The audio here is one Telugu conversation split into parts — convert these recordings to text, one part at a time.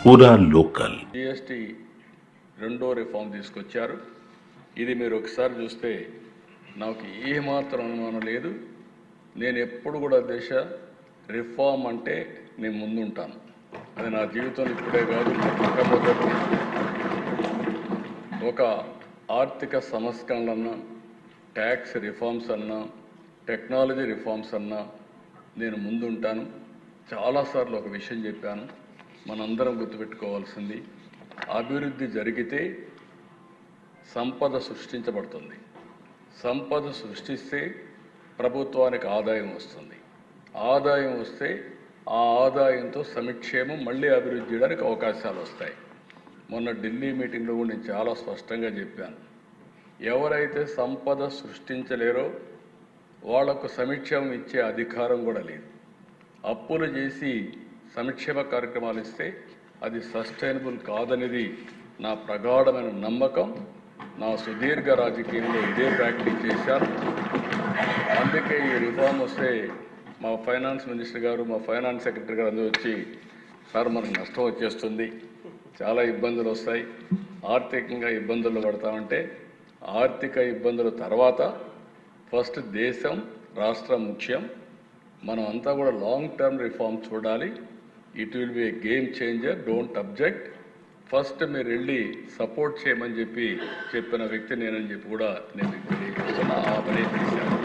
పూరా లోకల్. జిఎస్టీ రెండో రిఫార్మ్ తీసుకొచ్చారు. ఇది మీరు ఒకసారి చూస్తే నాకు ఏమాత్రం అనుమానం లేదు. నేను ఎప్పుడు కూడా దేశ రిఫార్మ్ అంటే నేను ముందుంటాను. అది నా జీవితంలో ఇప్పుడే కాదు, మొట్టమొదటి ఒక ఆర్థిక సంస్కరణలన్నా, ట్యాక్స్ రిఫార్మ్స్ అన్నా, టెక్నాలజీ రిఫార్మ్స్ అన్నా నేను ముందుంటాను. చాలాసార్లు ఒక విషయం చెప్పాను, మనందరం గుర్తుపెట్టుకోవాల్సింది, అభివృద్ధి జరిగితే సంపద సృష్టించబడుతుంది. సంపద సృష్టిస్తే ప్రభుత్వానికి ఆదాయం వస్తుంది. ఆదాయం వస్తే ఆ ఆదాయంతో సంక్షేమం మళ్ళీ అభివృద్ధి చేయడానికి అవకాశాలు వస్తాయి. మొన్న ఢిల్లీ మీటింగ్లో కూడా నేను చాలా స్పష్టంగా చెప్పాను, ఎవరైతే సంపద సృష్టించలేరో వాళ్లకు సంక్షేమం ఇచ్చే అధికారం కూడా లేదు. అప్పులు చేసి సంక్షేమ కార్యక్రమాలు ఇస్తే అది సస్టైనబుల్ కాదనేది నా ప్రగాఢమైన నమ్మకం. నా సుదీర్ఘ రాజకీయంలో ఇదే ప్రాక్టీస్ చేశాను. అందుకే ఈ రిఫార్మ్ వస్తే మా ఫైనాన్స్ మినిస్టర్ గారు, మా ఫైనాన్స్ సెక్రటరీ గారు అందరూ వచ్చి, సార్ మనకు నష్టం వచ్చేస్తుంది, చాలా ఇబ్బందులు వస్తాయి, ఆర్థికంగా ఇబ్బందులు పడతామంటే, ఆర్థిక ఇబ్బందుల తర్వాత ఫస్ట్ దేశం రాష్ట్రం ముఖ్యం. మనం అంతా కూడా లాంగ్ టర్మ్ రిఫార్మ్ చూడాలి. It will be A game changer, don't object. First మీరు వెళ్ళి సపోర్ట్ చేయమని చెప్పిన వ్యక్తి నేనని చెప్పి కూడా నేను ఆ పని చేశాను.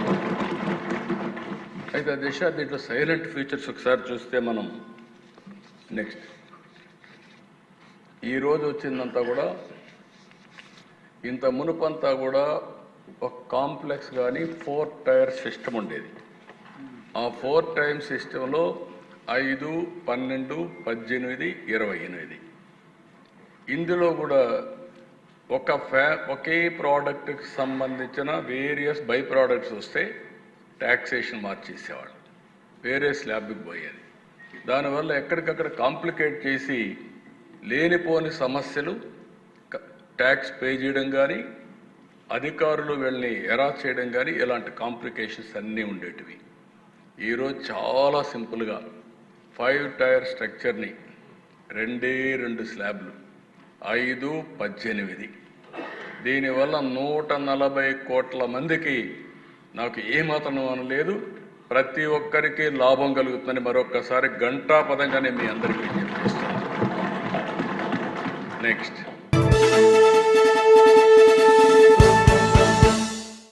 అయితే దిశ దీంట్లో సైలెంట్ ఫీచర్స్ ఒకసారి చూస్తే మనం నెక్స్ట్ ఈరోజు వచ్చిందంతా కూడా, ఇంత మునుపంతా కూడా ఒక కాంప్లెక్స్ కానీ 4 టైర్ సిస్టమ్ ఉండేది. ఆ 4 టైర్ సిస్టంలో 5, 12, 18, 28 ఇందులో కూడా ఒకే ప్రోడక్ట్కి సంబంధించిన వేరియస్ బై ప్రోడక్ట్స్ వస్తే ట్యాక్సేషన్ మార్చేసేవాడు, వేరే స్లాబ్కి పోయేది. దానివల్ల ఎక్కడికక్కడ కాంప్లికేట్ చేసి లేనిపోని సమస్యలు, ట్యాక్స్ పే చేయడం కానీ, అధికారులు వీళ్ళని ఎరాస్ చేయడం కానీ, ఇలాంటి కాంప్లికేషన్స్ అన్నీ ఉండేటివి. ఈరోజు చాలా సింపుల్గా 5 టైర్ స్ట్రక్చర్ని 2 స్లాబ్లు 5, 18 దీనివల్ల 140 కోట్ల మందికి నాకు ఏమాత్రం అనుమానం లేదు, ప్రతి ఒక్కరికి లాభం కలుగుతుందని మరొక్కసారి ఘంటాపదంగానే మీ అందరికీ విజ్ఞప్తి చేస్తున్నాను. నెక్స్ట్